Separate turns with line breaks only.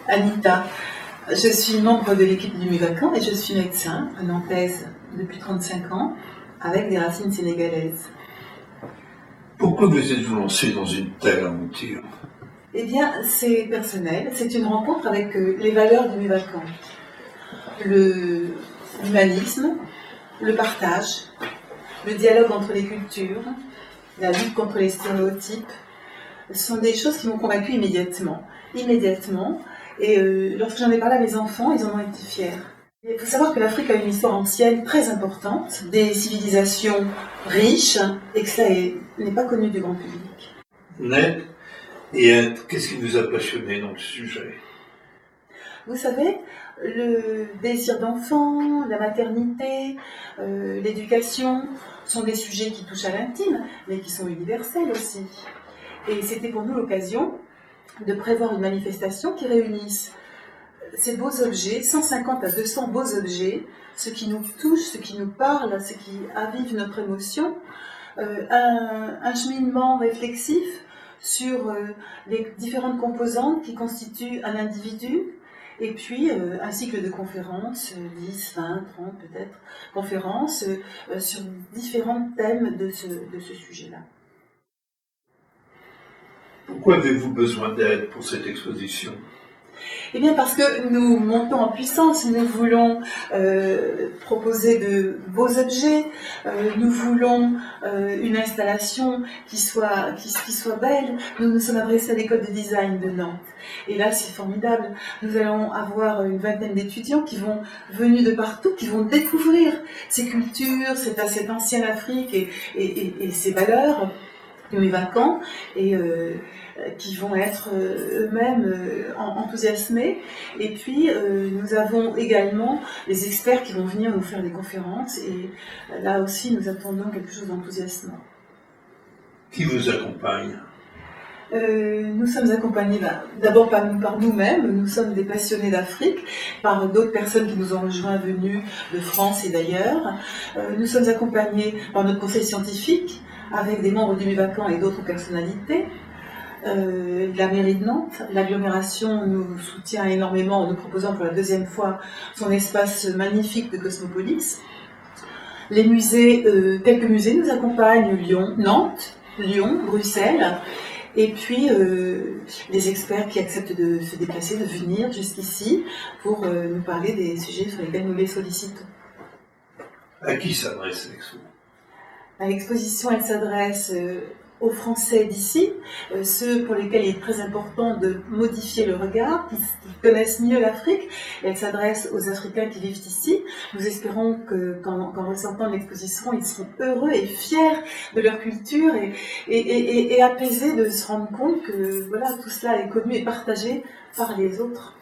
Anita. Je suis membre de l'équipe du MUVACAN et je suis médecin, nantaise depuis 35 ans, avec des racines sénégalaises.
Pourquoi vous êtes-vous lancé dans une telle aventure?
Eh bien, c'est personnel, c'est une rencontre avec les valeurs du MUVACAN. L'humanisme, le partage, le dialogue entre les cultures, la lutte contre les stéréotypes, ce sont des choses qui m'ont convaincue immédiatement. Et lorsque j'en ai parlé à mes enfants, ils en ont été fiers. Il faut savoir que l'Afrique a une histoire ancienne très importante, des civilisations riches, et que ça n'est pas connu du grand public.
Naître et être, qu'est-ce qui vous a passionné dans le sujet?
Vous savez, le désir d'enfant, la maternité, l'éducation sont des sujets qui touchent à l'intime, mais qui sont universels aussi. Et c'était pour nous l'occasion de prévoir une manifestation qui réunisse ces beaux objets, 150 à 200 beaux objets, ce qui nous touche, ce qui nous parle, ce qui avive notre émotion, un cheminement réflexif sur les différentes composantes qui constituent un individu, et puis un cycle de conférences, 10, 20, 30 peut-être, conférences sur différents thèmes de ce sujet-là.
Pourquoi avez-vous besoin d'aide pour cette exposition?
Eh bien parce que nous montons en puissance, nous voulons proposer de beaux objets, nous voulons une installation qui soit belle. Nous nous sommes adressés à l'école de design de Nantes. Et là c'est formidable, nous allons avoir une vingtaine d'étudiants qui vont venus de partout, qui vont découvrir ces cultures, cette ancienne Afrique et ces valeurs du MUVACAN, et qui vont être eux-mêmes enthousiasmés. Et puis nous avons également les experts qui vont venir nous faire des conférences, et là aussi nous attendons quelque chose d'enthousiasmant.
Qui vous accompagne?
Nous sommes accompagnés d'abord par nous-mêmes, nous sommes des passionnés d'Afrique, par d'autres personnes qui nous ont rejoints venues de France et d'ailleurs. Nous sommes accompagnés par notre conseil scientifique, avec des membres du MUVACAN et d'autres personnalités. La mairie de Nantes, l'agglomération nous soutient énormément en nous proposant pour la deuxième fois son espace magnifique de Cosmopolis. Les musées, quelques musées nous accompagnent, Nantes, Lyon, Bruxelles, et puis les experts qui acceptent de se déplacer, de venir jusqu'ici pour nous parler des sujets sur lesquels nous les sollicitons.
À qui s'adresse l'expo?
L'exposition, elle s'adresse aux Français d'ici, ceux pour lesquels il est très important de modifier le regard, qui connaissent mieux l'Afrique. Elle s'adresse aux Africains qui vivent ici. Nous espérons qu'en ressortant de l'exposition, ils seront heureux et fiers de leur culture et apaisés de se rendre compte que voilà, tout cela est connu et partagé par les autres.